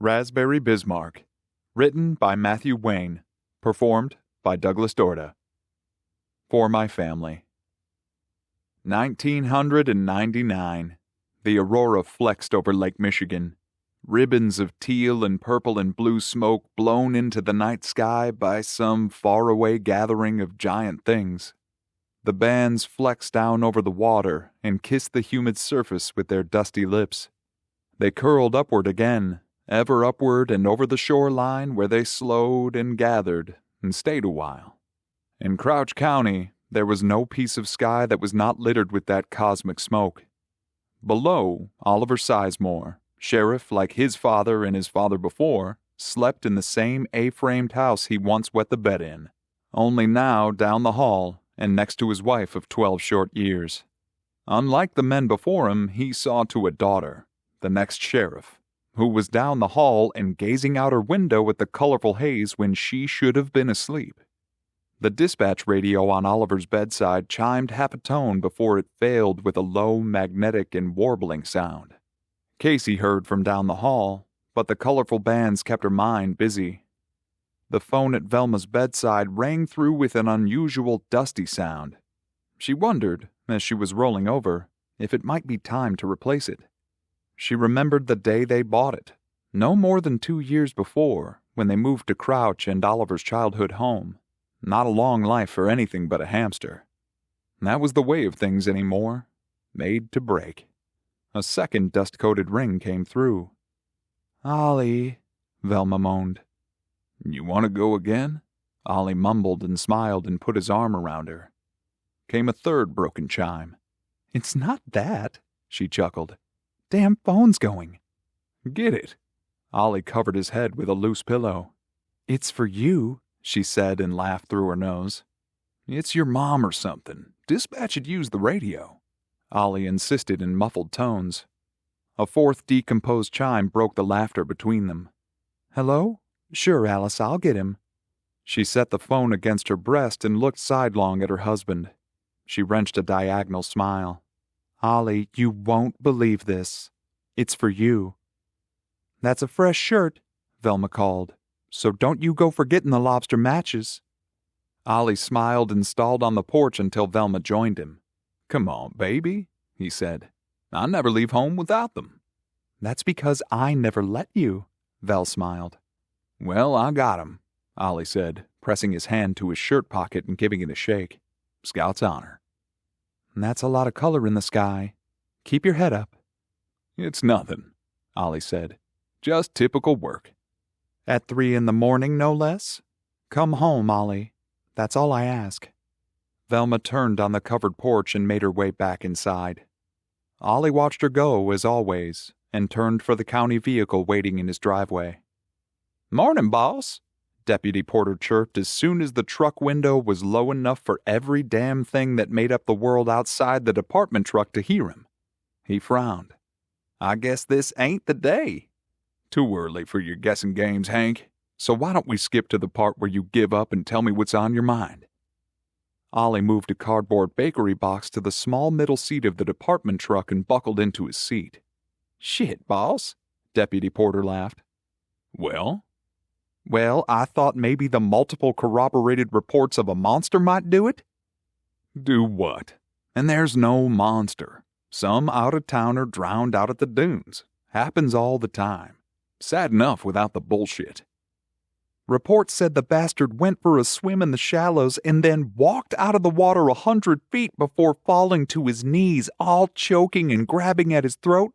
Raspberry Bismark. Written by Matthew Wayne. Performed by Douglas Dorda. For my family. 1999. The aurora flexed over Lake Michigan. Ribbons of teal and purple and blue smoke blown into the night sky by some faraway gathering of giant things. The bands flexed down over the water and kissed the humid surface with their dusty lips. They curled upward again, ever upward and over the shoreline where they slowed and gathered and stayed a while. In Crouch County, there was no piece of sky that was not littered with that cosmic smoke. Below, Oliver Sizemore, sheriff like his father and his father before, slept in the same A-framed house he once wet the bed in, only now down the hall and next to his wife of 12 short years. Unlike the men before him, he saw to a daughter, the next sheriff, who was down the hall and gazing out her window at the colorful haze when she should have been asleep. The dispatch radio on Oliver's bedside chimed half a tone before it failed with a low, magnetic, and warbling sound. Casey heard from down the hall, but the colorful bands kept her mind busy. The phone at Velma's bedside rang through with an unusual, dusty sound. She wondered, as she was rolling over, if it might be time to replace it. She remembered the day they bought it, no more than 2 years before, when they moved to Crouch and Oliver's childhood home. Not a long life for anything but a hamster. That was the way of things anymore, made to break. A second dust-coated ring came through. "Ollie," Velma moaned. "You want to go again?" Ollie mumbled and smiled and put his arm around her. Came a third broken chime. "It's not that," she chuckled. "Damn phone's going." "Get it." Ollie covered his head with a loose pillow. "It's for you," she said and laughed through her nose. "It's your mom or something. Dispatch had used the radio," Ollie insisted in muffled tones. A fourth decomposed chime broke the laughter between them. "Hello? Sure, Alice, I'll get him." She set the phone against her breast and looked sidelong at her husband. She wrenched a diagonal smile. "Ollie, you won't believe this. It's for you." "That's a fresh shirt," Velma called. "So don't you go forgetting the lobster matches." Ollie smiled and stalled on the porch until Velma joined him. "Come on, baby," he said. "I never leave home without them." "That's because I never let you," Vel smiled. "Well, I got 'em," Ollie said, pressing his hand to his shirt pocket and giving it a shake. "Scout's honor." "That's a lot of color in the sky. Keep your head up." "It's nothing," Ollie said. "Just typical work." "At 3 in the morning, no less? Come home, Ollie. That's all I ask." Velma turned on the covered porch and made her way back inside. Ollie watched her go, as always, and turned for the county vehicle waiting in his driveway. "Morning, boss," Deputy Porter chirped as soon as the truck window was low enough for every damn thing that made up the world outside the department truck to hear him. He frowned. "I guess this ain't the day." "Too early for your guessing games, Hank. So why don't we skip to the part where you give up and tell me what's on your mind?" Ollie moved a cardboard bakery box to the small middle seat of the department truck and buckled into his seat. "Shit, boss," Deputy Porter laughed. "Well?" "Well, I thought maybe the multiple corroborated reports of a monster might do it." "Do what? And there's no monster. Some out-of-towner drowned out at the dunes. Happens all the time. Sad enough without the bullshit." "Reports said the bastard went for a swim in the shallows and then walked out of the water 100 feet before falling to his knees, all choking and grabbing at his throat."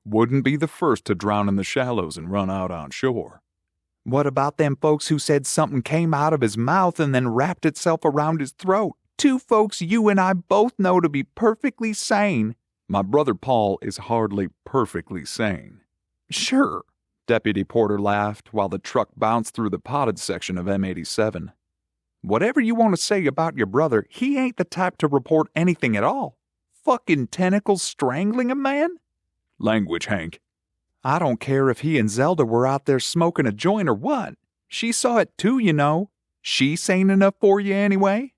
"Wouldn't be the first to drown in the shallows and run out on shore." "What about them folks who said something came out of his mouth and then wrapped itself around his throat? 2 folks you and I both know to be perfectly sane." "My brother Paul is hardly perfectly sane." "Sure." Deputy Porter laughed while the truck bounced through the potted section of M87. "Whatever you want to say about your brother, he ain't the type to report anything at all. Fucking tentacles strangling a man?" "Language, Hank." "I don't care if he and Zelda were out there smoking a joint or what. She saw it too, you know. She sane enough for you anyway?"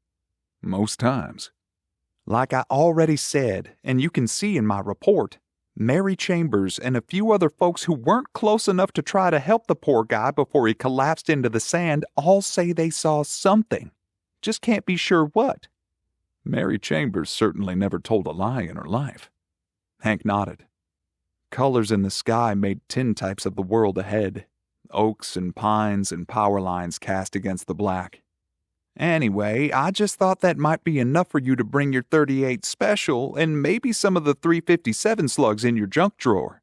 "Most times." "Like I already said, and you can see in my report, Mary Chambers and a few other folks who weren't close enough to try to help the poor guy before he collapsed into the sand all say they saw something. Just can't be sure what." Mary Chambers certainly never told a lie in her life. Hank nodded. Colors in the sky made tintypes of the world ahead. Oaks and pines and power lines cast against the black. "Anyway, I just thought that might be enough for you to bring your .38 special and maybe some of the .357 slugs in your junk drawer."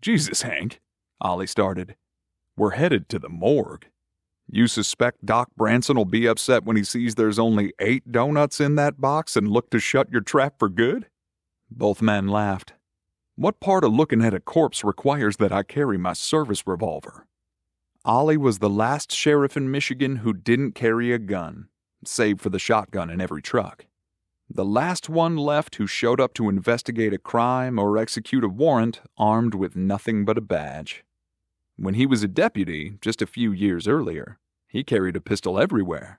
"Jesus, Hank," Ollie started. "We're headed to the morgue. You suspect Doc Branson will be upset when he sees there's only 8 donuts in that box and look to shut your trap for good?" Both men laughed. "What part of looking at a corpse requires that I carry my service revolver?" Ollie was the last sheriff in Michigan who didn't carry a gun, save for the shotgun in every truck. The last one left who showed up to investigate a crime or execute a warrant armed with nothing but a badge. When he was a deputy, just a few years earlier, he carried a pistol everywhere.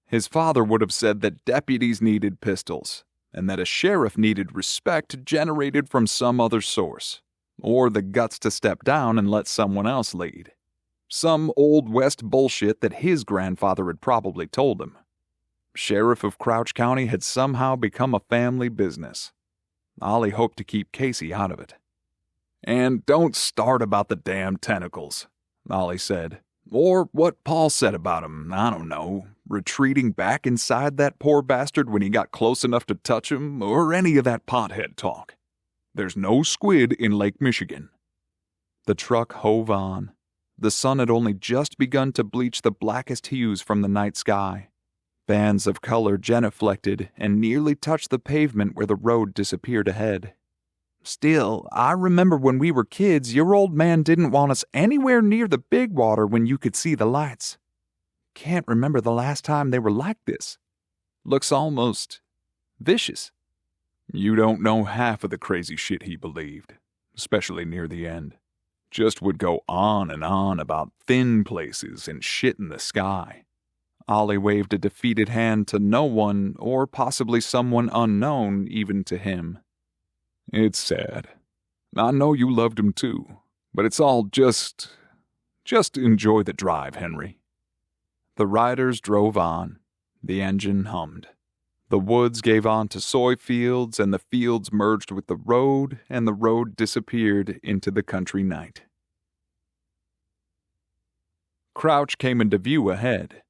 His father would have said that deputies needed pistols, and that a sheriff needed respect generated from some other source, or the guts to step down and let someone else lead. Some Old West bullshit that his grandfather had probably told him. Sheriff of Crouch County had somehow become a family business. Ollie hoped to keep Casey out of it. "And don't start about the damn tentacles," Ollie said. "Or what Paul said about him, I don't know, retreating back inside that poor bastard when he got close enough to touch him, or any of that pothead talk. There's no squid in Lake Michigan." The truck hove on. The sun had only just begun to bleach the blackest hues from the night sky. Bands of color genuflected and nearly touched the pavement where the road disappeared ahead. "Still, I remember when we were kids, your old man didn't want us anywhere near the big water when you could see the lights. Can't remember the last time they were like this. Looks almost vicious." "You don't know half of the crazy shit he believed, especially near the end. Just would go on and on about thin places and shit in the sky." Ollie waved a defeated hand to no one, or possibly someone unknown even to him. "It's sad. I know you loved him too, but it's all just enjoy the drive, Henry." The riders drove on. The engine hummed. The woods gave on to soy fields, and the fields merged with the road, and the road disappeared into the country night. Crouch came into view ahead.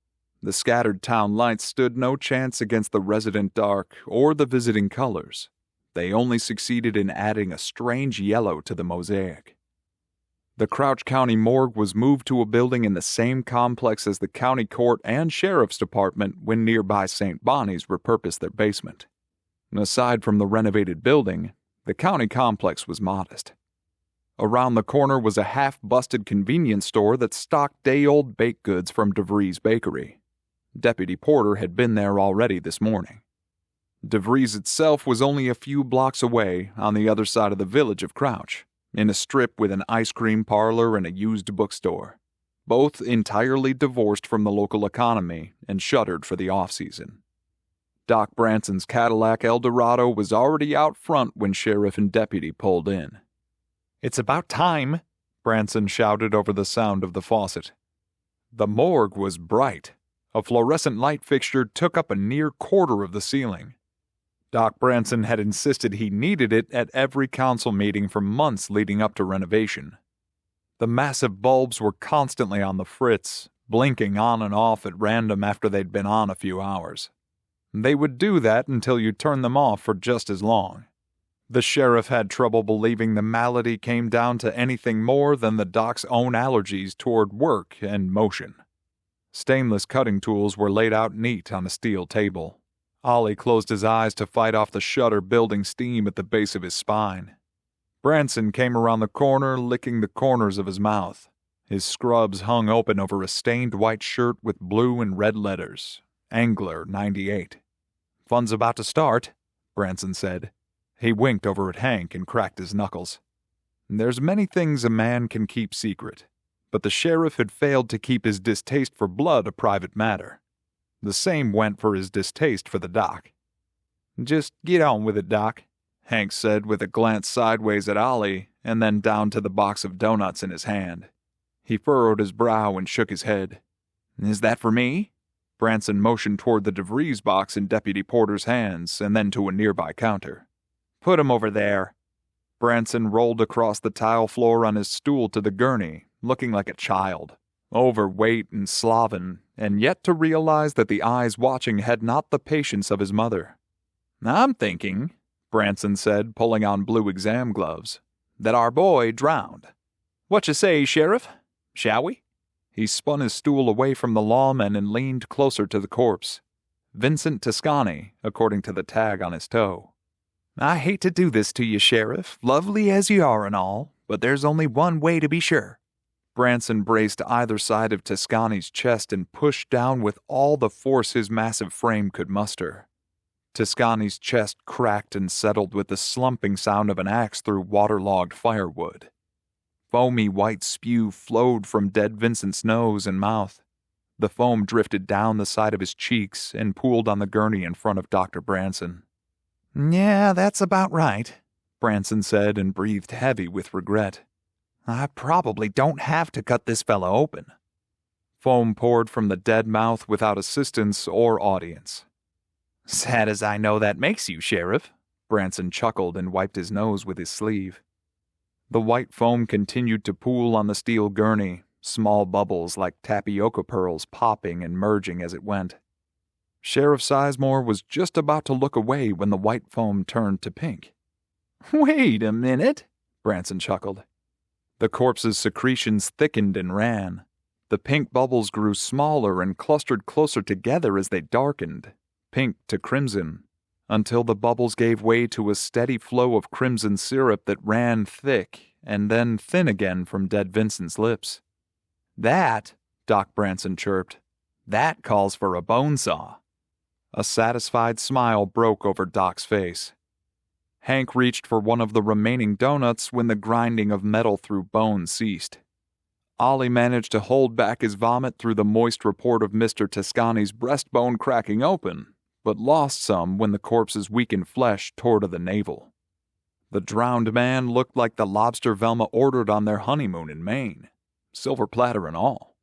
The scattered town lights stood no chance against the resident dark or the visiting colors. They only succeeded in adding a strange yellow to the mosaic. The Crouch County morgue was moved to a building in the same complex as the county court and sheriff's department when nearby St. Bonnie's repurposed their basement. Aside from the renovated building, the county complex was modest. Around the corner was a half-busted convenience store that stocked day-old baked goods from DeVries Bakery. Deputy Porter had been there already this morning. DeVries itself was only a few blocks away on the other side of the village of Crouch, in a strip with an ice cream parlor and a used bookstore, both entirely divorced from the local economy and shuttered for the off-season. Doc Branson's Cadillac Eldorado was already out front when sheriff and deputy pulled in. "It's about time," Branson shouted over the sound of the faucet. The morgue was bright. A fluorescent light fixture took up a near quarter of the ceiling. Doc Branson had insisted he needed it at every council meeting for months leading up to renovation. The massive bulbs were constantly on the fritz, blinking on and off at random after they'd been on a few hours. They would do that until you turned them off for just as long. The sheriff had trouble believing the malady came down to anything more than the doc's own allergies toward work and motion. Stainless cutting tools were laid out neat on a steel table. Ollie closed his eyes to fight off the shudder building steam at the base of his spine. Branson came around the corner, licking the corners of his mouth. His scrubs hung open over a stained white shirt with blue and red letters. Angler 98. "Fun's about to start," Branson said. He winked over at Hank and cracked his knuckles. There's many things a man can keep secret, but the sheriff had failed to keep his distaste for blood a private matter. The same went for his distaste for the doc. "Just get on with it, Doc," Hank said with a glance sideways at Ollie and then down to the box of donuts in his hand. He furrowed his brow and shook his head. Is that for me? Branson motioned toward the DeVries box in Deputy Porter's hands and then to a nearby counter. Put 'em over there. Branson rolled across the tile floor on his stool to the gurney, looking like a child, overweight and sloven, and yet to realize that the eyes watching had not the patience of his mother. I'm thinking, Branson said, pulling on blue exam gloves, that our boy drowned. What you say, Sheriff? Shall we? He spun his stool away from the lawman and leaned closer to the corpse. Vincent Toscani, according to the tag on his toe. I hate to do this to you, Sheriff, lovely as you are and all, but there's only one way to be sure. Branson braced either side of Toscani's chest and pushed down with all the force his massive frame could muster. Toscani's chest cracked and settled with the slumping sound of an axe through waterlogged firewood. Foamy white spew flowed from dead Vincent's nose and mouth. The foam drifted down the side of his cheeks and pooled on the gurney in front of Dr. Branson. Yeah, that's about right, Branson said and breathed heavy with regret. I probably don't have to cut this fellow open. Foam poured from the dead mouth without assistance or audience. Sad as I know that makes you, Sheriff, Branson chuckled and wiped his nose with his sleeve. The white foam continued to pool on the steel gurney, small bubbles like tapioca pearls popping and merging as it went. Sheriff Sizemore was just about to look away when the white foam turned to pink. Wait a minute, Branson chuckled. The corpse's secretions thickened and ran. The pink bubbles grew smaller and clustered closer together as they darkened, pink to crimson, until the bubbles gave way to a steady flow of crimson syrup that ran thick and then thin again from dead Vincent's lips. That, Doc Branson chirped, that calls for a bone saw. A satisfied smile broke over Doc's face. Hank reached for one of the remaining donuts when the grinding of metal through bone ceased. Ollie managed to hold back his vomit through the moist report of Mr. Toscani's breastbone cracking open, but lost some when the corpse's weakened flesh tore to the navel. The drowned man looked like the lobster Velma ordered on their honeymoon in Maine, silver platter and all.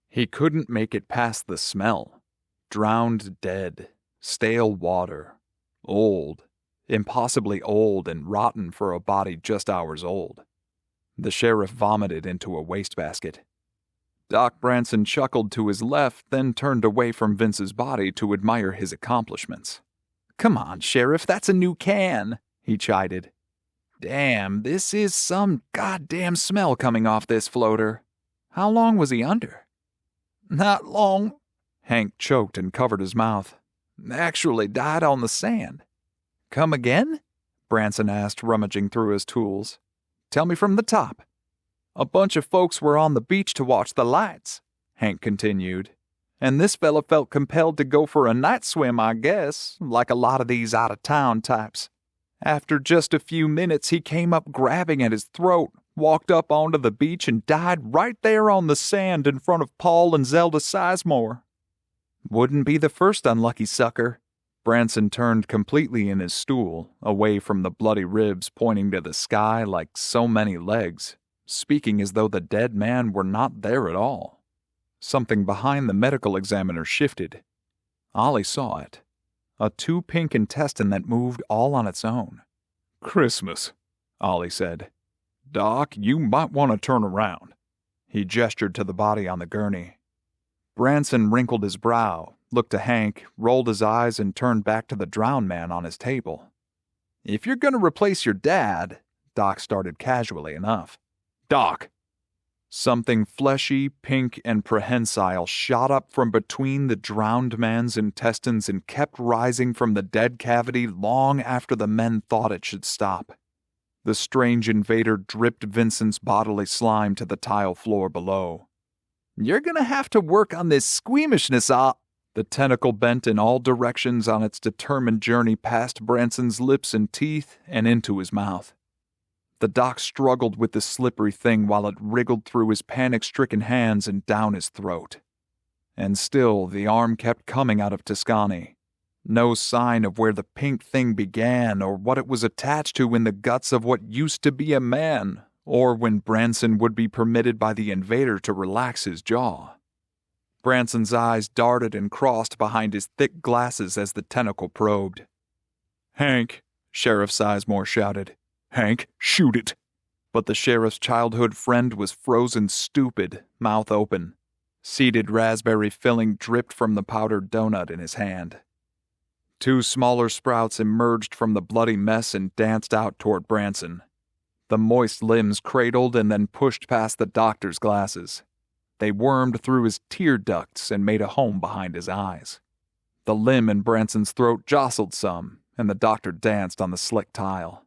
He couldn't make it past the smell. Drowned dead, stale water, old, impossibly old and rotten for a body just hours old. The sheriff vomited into a wastebasket. Doc Branson chuckled to his left, then turned away from Vince's body to admire his accomplishments. Come on, Sheriff, that's a new can, he chided. Damn, this is some goddamn smell coming off this floater. How long was he under? Not long. Hank choked and covered his mouth. Actually died on the sand. Come again? Branson asked, rummaging through his tools. Tell me from the top. A bunch of folks were on the beach to watch the lights, Hank continued. And this fella felt compelled to go for a night swim, I guess, like a lot of these out-of-town types. After just a few minutes, he came up grabbing at his throat, walked up onto the beach, and died right there on the sand in front of Paul and Zelda Sizemore. Wouldn't be the first unlucky sucker. Branson turned completely in his stool, away from the bloody ribs pointing to the sky like so many legs, speaking as though the dead man were not there at all. Something behind the medical examiner shifted. Ollie saw it. A too-pink intestine that moved all on its own. Christmas, Ollie said. Doc, you might want to turn around. He gestured to the body on the gurney. Branson wrinkled his brow, looked to Hank, rolled his eyes, and turned back to the drowned man on his table. If you're going to replace your dad, Doc started casually enough. Doc! Something fleshy, pink, and prehensile shot up from between the drowned man's intestines and kept rising from the dead cavity long after the men thought it should stop. The strange invader dripped Vincent's bodily slime to the tile floor below. You're gonna have to work on this squeamishness, The tentacle bent in all directions on its determined journey past Branson's lips and teeth and into his mouth. The doc struggled with the slippery thing while it wriggled through his panic-stricken hands and down his throat. And still the arm kept coming out of Toscani. No sign of where the pink thing began or what it was attached to in the guts of what used to be a man, or when Branson would be permitted by the invader to relax his jaw. Branson's eyes darted and crossed behind his thick glasses as the tentacle probed. "Hank," Sheriff Sizemore shouted. "Hank, shoot it!" But the sheriff's childhood friend was frozen stupid, mouth open. Seeded raspberry filling dripped from the powdered donut in his hand. Two smaller sprouts emerged from the bloody mess and danced out toward Branson. The moist limbs cradled and then pushed past the doctor's glasses. They wormed through his tear ducts and made a home behind his eyes. The limb in Branson's throat jostled some, and the doctor danced on the slick tile.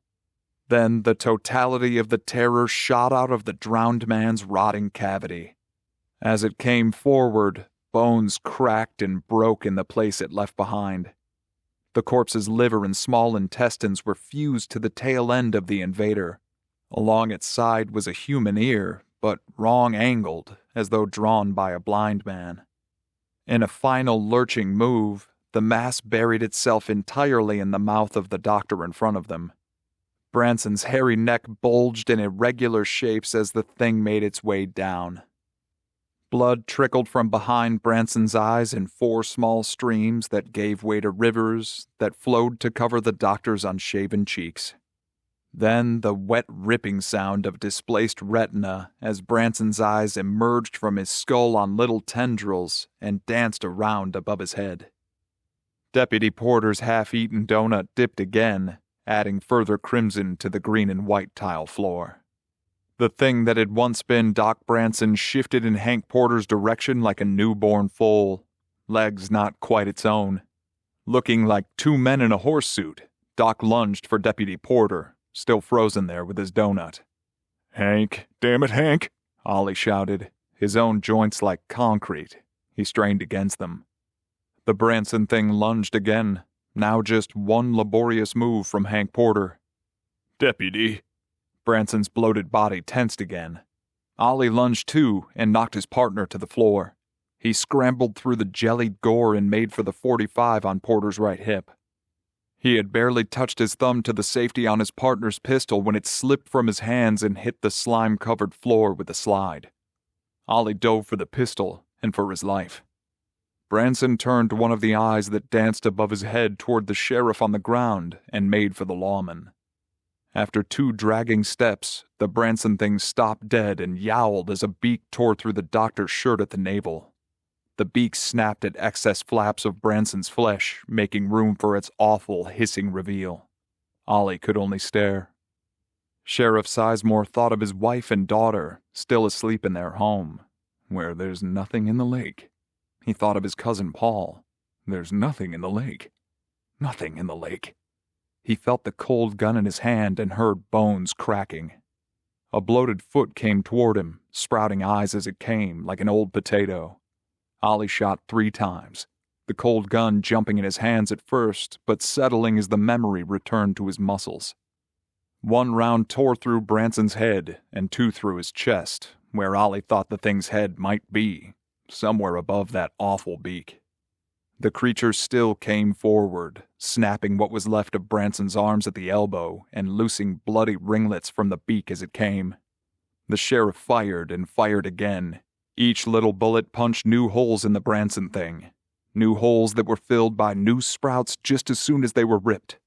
Then the totality of the terror shot out of the drowned man's rotting cavity. As it came forward, bones cracked and broke in the place it left behind. The corpse's liver and small intestines were fused to the tail end of the invader. Along its side was a human ear, but wrong-angled, as though drawn by a blind man. In a final lurching move, the mass buried itself entirely in the mouth of the doctor in front of them. Branson's hairy neck bulged in irregular shapes as the thing made its way down. Blood trickled from behind Branson's eyes in 4 small streams that gave way to rivers that flowed to cover the doctor's unshaven cheeks. Then the wet ripping sound of displaced retina as Branson's eyes emerged from his skull on little tendrils and danced around above his head. Deputy Porter's half-eaten donut dipped again, adding further crimson to the green and white tile floor. The thing that had once been Doc Branson shifted in Hank Porter's direction like a newborn foal, legs not quite its own. Looking like 2 men in a horse suit, Doc lunged for Deputy Porter, still frozen there with his donut. "Hank, damn it, Hank!" Ollie shouted, his own joints like concrete. He strained against them. The Branson thing lunged again, now just one laborious move from Hank Porter. "Deputy!" Branson's bloated body tensed again. Ollie lunged too and knocked his partner to the floor. He scrambled through the jellied gore and made for the .45 on Porter's right hip. He had barely touched his thumb to the safety on his partner's pistol when it slipped from his hands and hit the slime-covered floor with a slide. Ollie dove for the pistol and for his life. Branson turned one of the eyes that danced above his head toward the sheriff on the ground and made for the lawman. After 2 dragging steps, the Branson thing stopped dead and yowled as a beak tore through the doctor's shirt at the navel. The beak snapped at excess flaps of Branson's flesh, making room for its awful, hissing reveal. Ollie could only stare. Sheriff Sizemore thought of his wife and daughter, still asleep in their home, where there's nothing in the lake. He thought of his cousin Paul. There's nothing in the lake. Nothing in the lake. He felt the cold gun in his hand and heard bones cracking. A bloated foot came toward him, sprouting eyes as it came, like an old potato. Ollie shot 3 times, the cold gun jumping in his hands at first, but settling as the memory returned to his muscles. 1 round tore through Branson's head and 2 through his chest, where Ollie thought the thing's head might be, somewhere above that awful beak. The creature still came forward, snapping what was left of Branson's arms at the elbow and loosing bloody ringlets from the beak as it came. The sheriff fired and fired again. Each little bullet punched new holes in the Branson thing. New holes that were filled by new sprouts just as soon as they were ripped.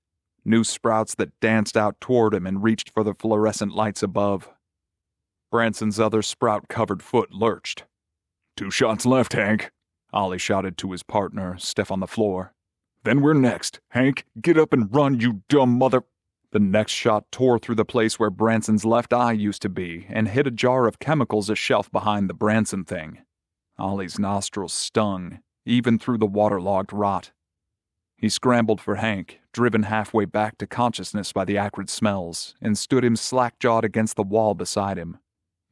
New sprouts that danced out toward him and reached for the fluorescent lights above. Branson's other sprout-covered foot lurched. 2 shots left, Hank, Ollie shouted to his partner, stiff on the floor. "Then we're next. Hank, get up and run, you dumb mother—" The next shot tore through the place where Branson's left eye used to be and hit a jar of chemicals a shelf behind the Branson thing. Ollie's nostrils stung, even through the waterlogged rot. He scrambled for Hank, driven halfway back to consciousness by the acrid smells, and stood him slack-jawed against the wall beside him.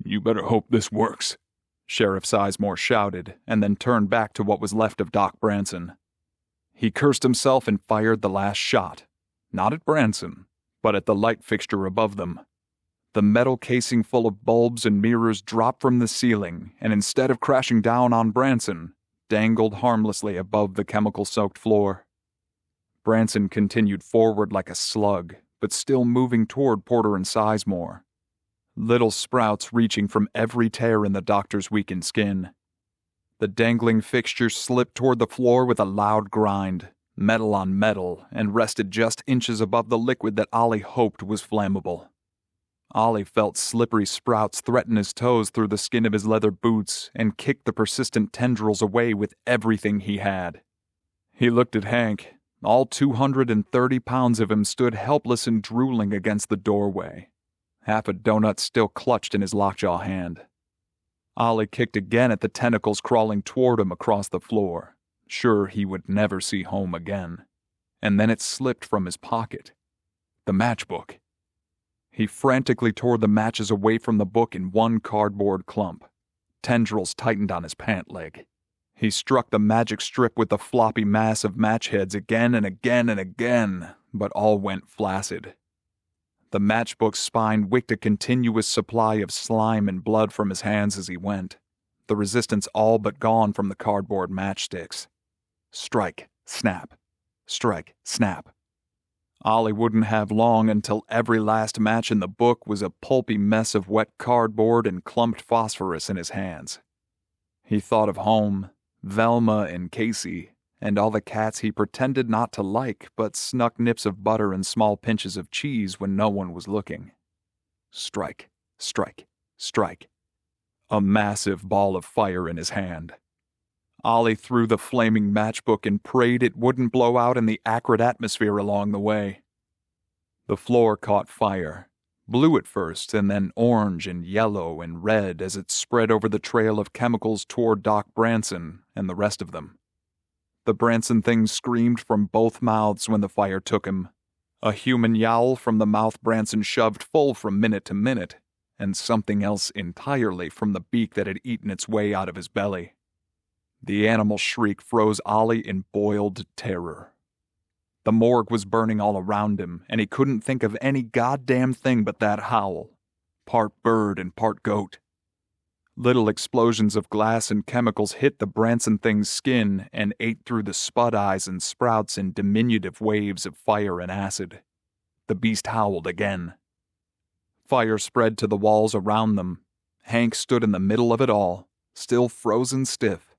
"You better hope this works," Sheriff Sizemore shouted, and then turned back to what was left of Doc Branson. He cursed himself and fired the last shot, not at Branson, but at the light fixture above them. The metal casing full of bulbs and mirrors dropped from the ceiling, and instead of crashing down on Branson, dangled harmlessly above the chemical-soaked floor. Branson continued forward like a slug, but still moving toward Porter and Sizemore. Little sprouts reaching from every tear in the doctor's weakened skin. The dangling fixture slipped toward the floor with a loud grind, metal on metal, and rested just inches above the liquid that Ollie hoped was flammable. Ollie felt slippery sprouts threaten his toes through the skin of his leather boots and kicked the persistent tendrils away with everything he had. He looked at Hank. All 230 pounds of him stood helpless and drooling against the doorway, half a donut still clutched in his lockjaw hand. Ollie kicked again at the tentacles crawling toward him across the floor, sure he would never see home again. And then it slipped from his pocket. The matchbook. He frantically tore the matches away from the book in one cardboard clump. Tendrils tightened on his pant leg. He struck the magic strip with the floppy mass of match heads again and again and again, but all went flaccid. The matchbook's spine wicked a continuous supply of slime and blood from his hands as he went, the resistance all but gone from the cardboard matchsticks. Strike, snap. Strike, snap. Ollie wouldn't have long until every last match in the book was a pulpy mess of wet cardboard and clumped phosphorus in his hands. He thought of home, Velma and Casey, and all the cats he pretended not to like but snuck nips of butter and small pinches of cheese when no one was looking. Strike, strike, strike. A massive ball of fire in his hand. Ollie threw the flaming matchbook and prayed it wouldn't blow out in the acrid atmosphere along the way. The floor caught fire, blue at first and then orange and yellow and red as it spread over the trail of chemicals toward Doc Branson and the rest of them. The Branson thing screamed from both mouths when the fire took him, a human yowl from the mouth Branson shoved full from minute to minute, and something else entirely from the beak that had eaten its way out of his belly. The animal shriek froze Ollie in boiled terror. The morgue was burning all around him, and he couldn't think of any goddamn thing but that howl, part bird and part goat. Little explosions of glass and chemicals hit the Branson thing's skin and ate through the spud eyes and sprouts in diminutive waves of fire and acid. The beast howled again. Fire spread to the walls around them. Hank stood in the middle of it all, still frozen stiff.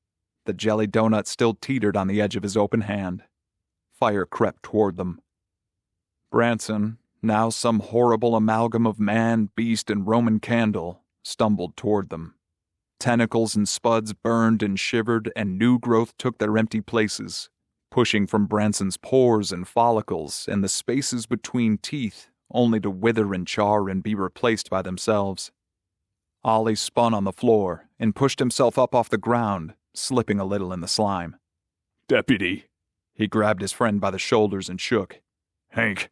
The jelly donut still teetered on the edge of his open hand. Fire crept toward them. Branson, now some horrible amalgam of man, beast, and Roman candle, stumbled toward them. Tentacles and spuds burned and shivered, and new growth took their empty places, pushing from Branson's pores and follicles and the spaces between teeth, only to wither and char and be replaced by themselves. Ollie spun on the floor and pushed himself up off the ground, slipping a little in the slime. "Deputy!" He grabbed his friend by the shoulders and shook. "Hank!"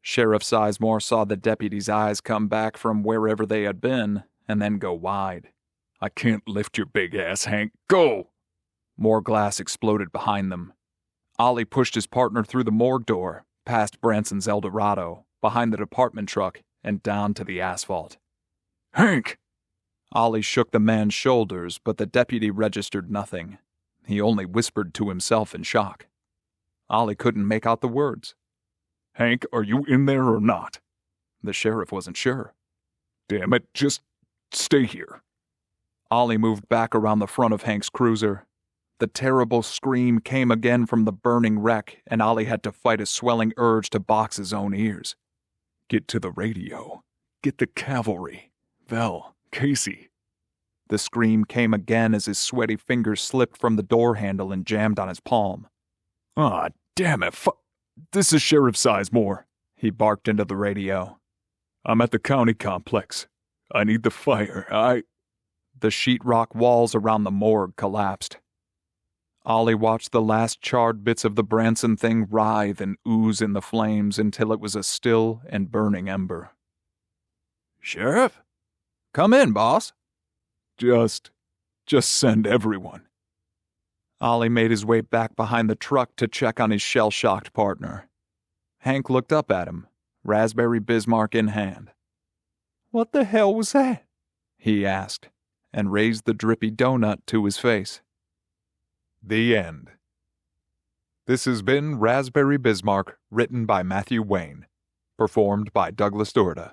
Sheriff Sizemore saw the deputy's eyes come back from wherever they had been, and then go wide. "I can't lift your big ass, Hank. Go!" More glass exploded behind them. Ollie pushed his partner through the morgue door, past Branson's Eldorado, behind the department truck, and down to the asphalt. "Hank!" Ollie shook the man's shoulders, but the deputy registered nothing. He only whispered to himself in shock. Ollie couldn't make out the words. "Hank, are you in there or not?" The sheriff wasn't sure. "Damn it, just stay here." Ollie moved back around the front of Hank's cruiser. The terrible scream came again from the burning wreck, and Ollie had to fight a swelling urge to box his own ears. "Get to the radio. Get the cavalry. Vel, Casey." The scream came again as his sweaty fingers slipped from the door handle and jammed on his palm. "Ah, damn it, this is Sheriff Sizemore," he barked into the radio. "I'm at the county complex. I need the fire. The sheetrock walls around the morgue collapsed. Ollie watched the last charred bits of the Branson thing writhe and ooze in the flames until it was a still and burning ember. "Sheriff? Come in, boss." Just send everyone." Ollie made his way back behind the truck to check on his shell-shocked partner. Hank looked up at him, raspberry Bismark in hand. "What the hell was that?" he asked, and raised the drippy donut to his face. The end. This has been Raspberry Bismarck, written by Matthew Wayne. Performed by Douglas Dorda.